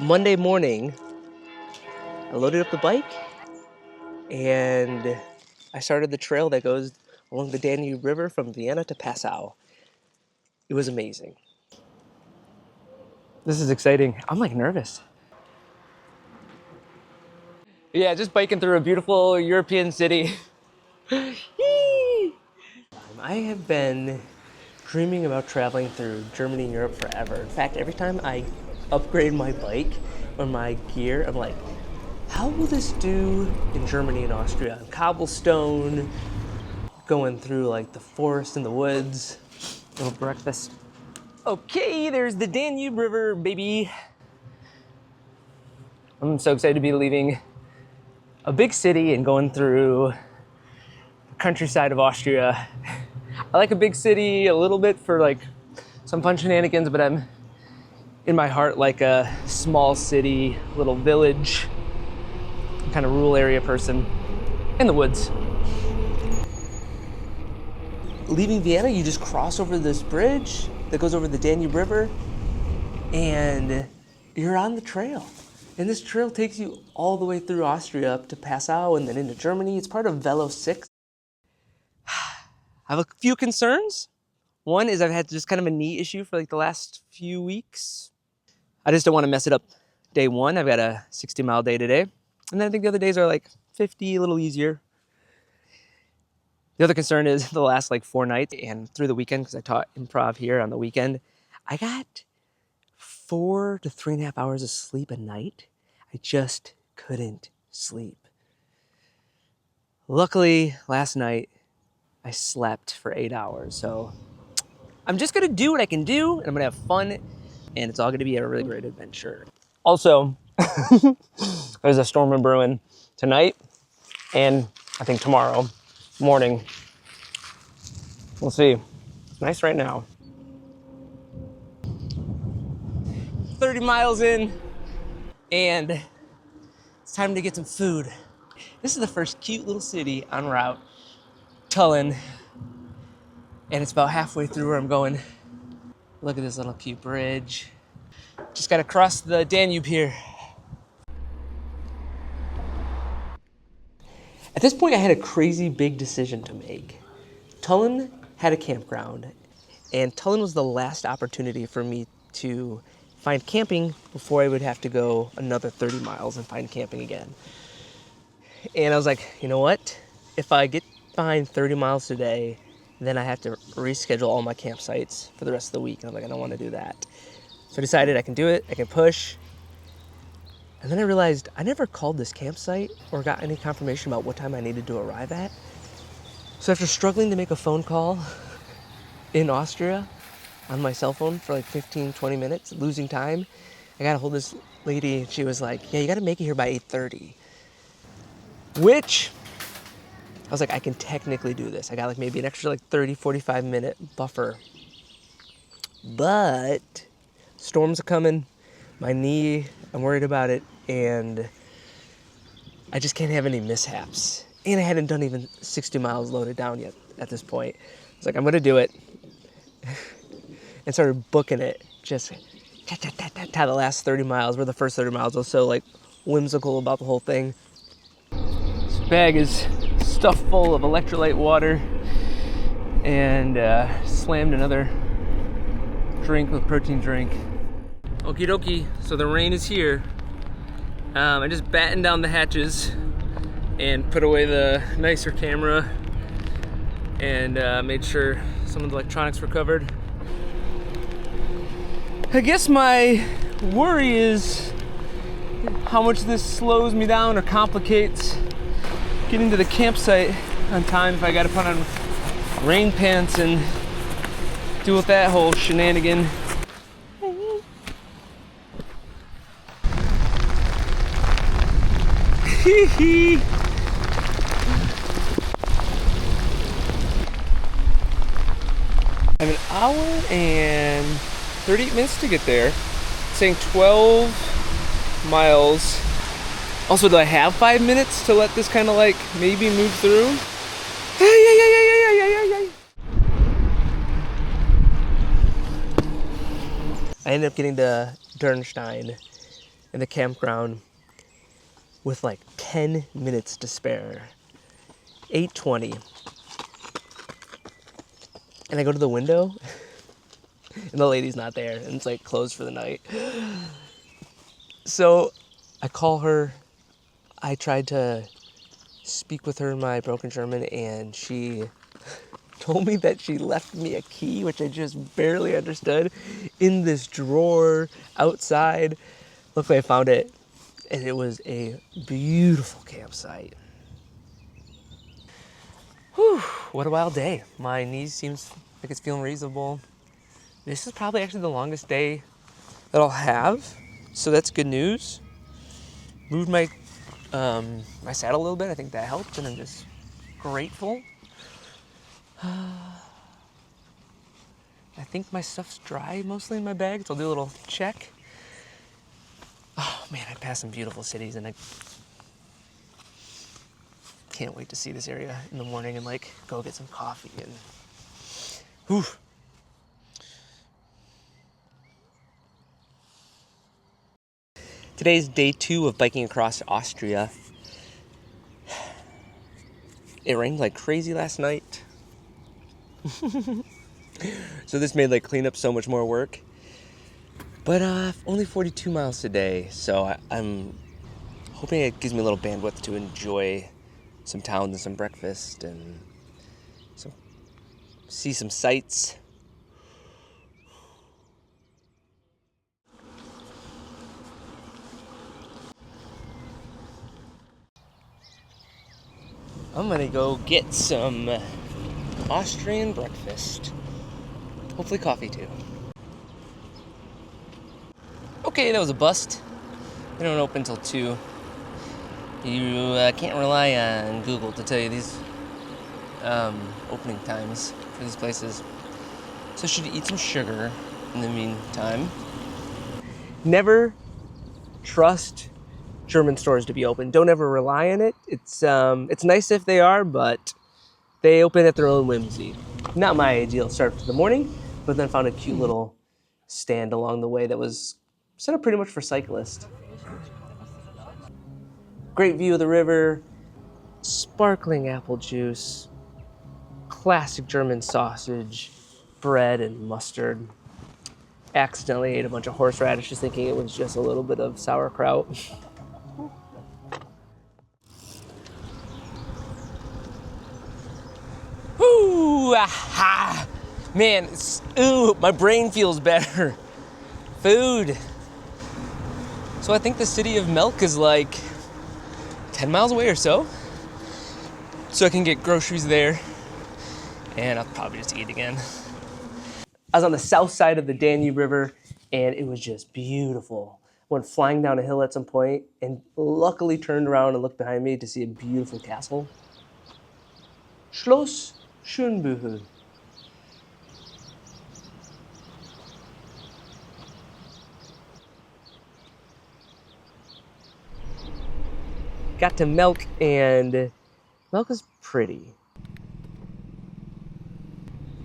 Monday morning, I loaded up the bike and I started the trail that goes along the Danube River from Vienna to Passau. It was amazing. This is exciting. I'm like nervous. Yeah, just biking through a beautiful European city. I have been dreaming about traveling through Germany and Europe forever. In fact, every time I upgrade my bike or my gear, I'm like, how will this do in Germany and Austria? Cobblestone, going through like the forest and the woods. Little breakfast. Okay, there's the Danube River, baby. I'm so excited to be leaving a big city and going through the countryside of Austria. I like a big city a little bit for like some fun shenanigans, but I'm in my heart like a small city, little village, kind of rural area person in the woods. Leaving Vienna, you just cross over this bridge that goes over the Danube River and you're on the trail. And this trail takes you all the way through Austria up to Passau and then into Germany. It's part of Velo 6. I have a few concerns. One is I've had just kind of a knee issue for like the last few weeks. I just don't want to mess it up day one. I've got a 60-mile day today. And then I think the other days are like 50, a little easier. The other concern is the last like 4 nights and through the weekend, because I taught improv here on the weekend, I got 4 to 3.5 hours of sleep a night. I just couldn't sleep. Luckily, last night, I slept for 8 hours. So I'm just gonna do what I can do, and I'm gonna have fun, and it's all gonna be a really great adventure. Also, there's a storm in brewing tonight, and I think tomorrow morning. We'll see. It's nice right now. 30 miles in, and it's time to get some food. This is the first cute little city en route, Tullin, and it's about halfway through where I'm going. Look at this little cute bridge. Just gotta cross the Danube here. At this point, I had a crazy big decision to make. Tullin had a campground, and Tullin was the last opportunity for me to find camping before I would have to go another 30 miles and find camping again. And I was like, you know what? If I get behind 30 miles today, then I have to reschedule all my campsites for the rest of the week. And I'm like, I don't want to do that. So I decided I can do it, I can push. And then I realized I never called this campsite or got any confirmation about what time I needed to arrive at. So after struggling to make a phone call in Austria on my cell phone for like 15, 20 minutes, losing time, I got a hold of this lady and she was like, yeah, you gotta make it here by 8:30. Which, I was like, I can technically do this. I got like maybe an extra like 30, 45 minute buffer. But storms are coming, my knee, I'm worried about it, and I just can't have any mishaps. And I hadn't done even 60 miles loaded down yet at this point. I was like, I'm gonna do it. And started booking it, just the last 30 miles, where the first 30 miles was so like whimsical about the whole thing. This bag is stuffed full of electrolyte water and slammed another drink with protein drink. Okie dokie, so the rain is here. I just battened down the hatches and put away the nicer camera and made sure some of the electronics were covered. I guess my worry is how much this slows me down or complicates getting to the campsite on time if I gotta put on rain pants and deal with that whole shenanigan. Hee hee. I have an hour and 38 minutes to get there. It's saying 12 miles. Also, do I have 5 minutes to let this kind of like maybe move through? I ended up getting to Dürnstein in the campground with like 10 minutes to spare. 8:20. And I go to the window and the lady's not there and it's like closed for the night. So I call her. I tried to speak with her in my broken German and she told me that she left me a key, which I just barely understood, in this drawer outside. Luckily I found it and it was a beautiful campsite. Whew, what a wild day. My knees seems like it's feeling reasonable. This is probably actually the longest day that I'll have, so that's good news. Moved my my saddle a little bit. I think that helped, and I'm just grateful. I think my stuff's dry mostly in my bag, so I'll do a little check. Oh man, I passed some beautiful cities, and I can't wait to see this area in the morning and like go get some coffee and whew. Today's day 2 of biking across Austria. It rained like crazy last night. So this made like cleanup so much more work. But only 42 miles today, so I'm hoping it gives me a little bandwidth to enjoy some towns and some breakfast and see some sights. I'm gonna go get some Austrian breakfast. Hopefully coffee too. Okay, that was a bust. They don't open till 2. You can't rely on Google to tell you these opening times for these places. So I should eat some sugar in the meantime. Never trust German stores to be open. Don't ever rely on it. It's nice if they are, but they open at their own whimsy. Not my ideal start to the morning, but then found a cute little stand along the way that was set up pretty much for cyclists. Great view of the river, sparkling apple juice, classic German sausage, bread and mustard. Accidentally ate a bunch of horseradishes thinking it was just a little bit of sauerkraut. Ooh, aha! Man, my brain feels better. Food. So I think the city of Melk is like 10 miles away or so. So I can get groceries there. And I'll probably just eat again. I was on the south side of the Danube River and it was just beautiful. Went flying down a hill at some point and luckily turned around and looked behind me to see a beautiful castle. Schloss Schönbühel. Got to Melk and Melk is pretty.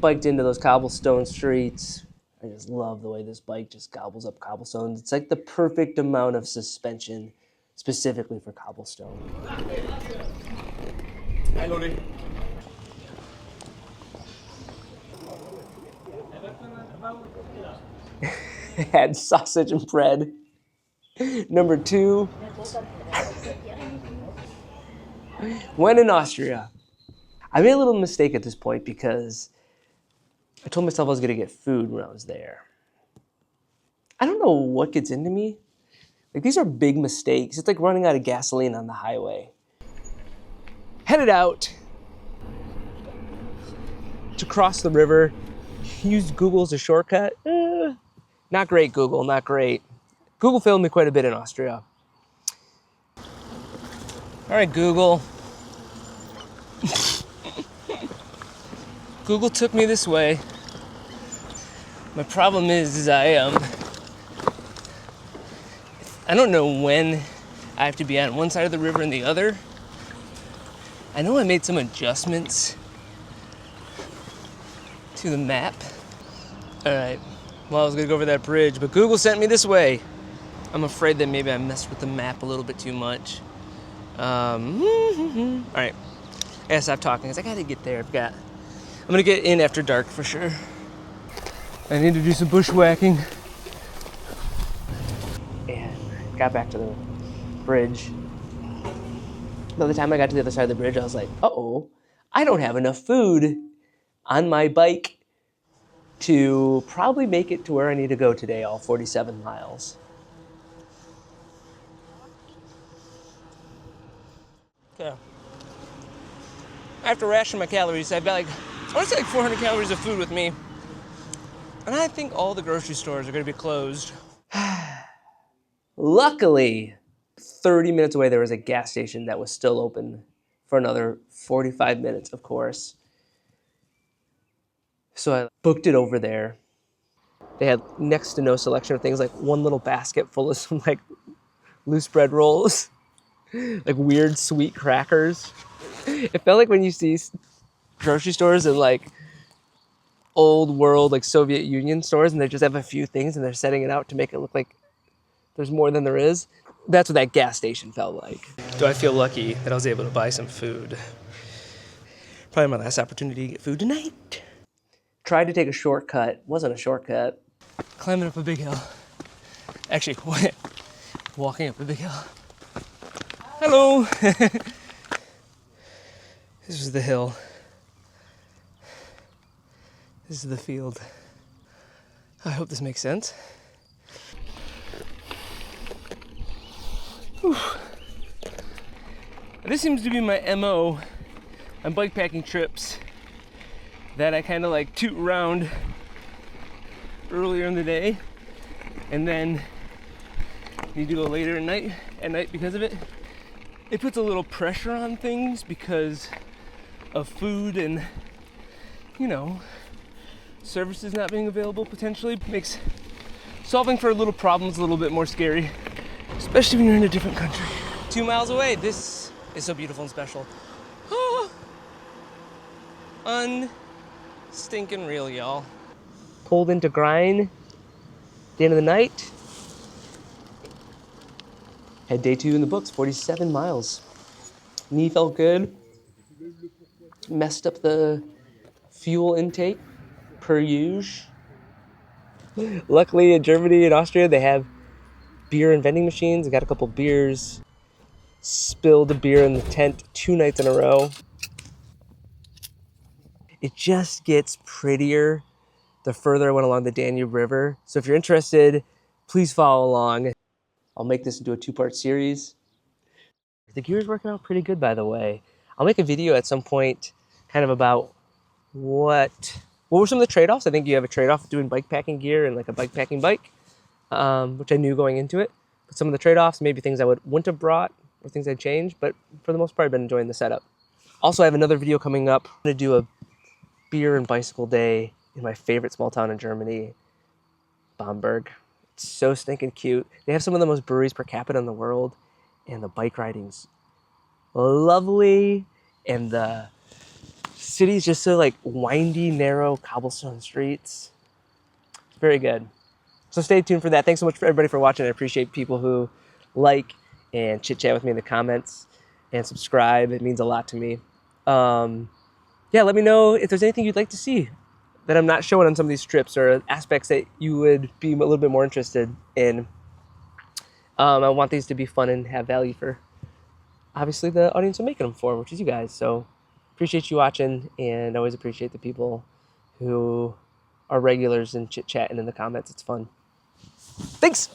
Biked into those cobblestone streets. I just love the way this bike just gobbles up cobblestones. It's like the perfect amount of suspension specifically for cobblestone. Hi, Lodi. Had sausage and bread. Number 2. When in Austria. I made a little mistake at this point because I told myself I was gonna get food when I was there. I don't know what gets into me. Like, these are big mistakes. It's like running out of gasoline on the highway. Headed out to cross the river. Used Google as a shortcut. Not great, Google, not great. Google failed me quite a bit in Austria. All right, Google. Google took me this way. My problem is I don't know when I have to be on one side of the river and the other. I know I made some adjustments to the map. All right, well, I was gonna go over that bridge, but Google sent me this way. I'm afraid that maybe I messed with the map a little bit too much. All right, I gotta stop talking because I gotta get there. I'm gonna get in after dark for sure. I need to do some bushwhacking. And got back to the bridge. By the time I got to the other side of the bridge, I was like, uh-oh, I don't have enough food on my bike to probably make it to where I need to go today, all 47 miles. Okay. I have to ration my calories. I've got I want to say 400 calories of food with me. And I think all the grocery stores are going to be closed. Luckily, 30 minutes away, there was a gas station that was still open for another 45 minutes, of course. So I booked it over there. They had next to no selection of things, like one little basket full of some loose bread rolls, like weird sweet crackers. It felt like when you see grocery stores in old world, Soviet Union stores, and they just have a few things and they're setting it out to make it look like there's more than there is. That's what that gas station felt like. Do I feel lucky that I was able to buy some food? Probably my last opportunity to get food tonight. Tried to take a shortcut. Wasn't a shortcut. Climbing up a big hill. Actually, walking up a big hill. Hello! This is the hill. This is the field. I hope this makes sense. Whew. This seems to be my MO on bikepacking trips, that I kind of toot around earlier in the day and then need to go later at night because of it. It puts a little pressure on things because of food and, services not being available potentially. Makes solving for little problems a little bit more scary, especially when you're in a different country. 2 miles away, this is so beautiful and special. Unstinking real, y'all. Pulled into grind at the end of the night. Had day 2 in the books, 47 miles. Knee felt good. Messed up the fuel intake, per usual. Luckily in Germany and Austria, they have beer and vending machines. I got a couple beers. Spilled a beer in the tent 2 nights in a row. It just gets prettier the further I went along the Danube River. So if you're interested, please follow along. I'll make this into a 2-part series. The gear's working out pretty good, by the way. I'll make a video at some point kind of about what were some of the trade-offs. I think you have a trade-off doing bikepacking gear and a bikepacking bike, which I knew going into it. But some of the trade-offs, maybe things I wouldn't have brought or things I'd change, but for the most part, I've been enjoying the setup. Also, I have another video coming up. I'm gonna do a beer and bicycle day in my favorite small town in Germany, Bamberg. It's so stinking cute. They have some of the most breweries per capita in the world, and the bike riding's lovely, and the city's just so windy, narrow cobblestone streets. It's very good. So stay tuned for that. Thanks so much for everybody for watching. I appreciate people who like and chit chat with me in the comments and subscribe. It means a lot to me. Yeah, let me know if there's anything you'd like to see that I'm not showing on some of these trips, or aspects that you would be a little bit more interested in. I want these to be fun and have value for, obviously, the audience I'm making them for, which is you guys. So appreciate you watching, and always appreciate the people who are regulars and chit-chatting in the comments. It's fun. Thanks!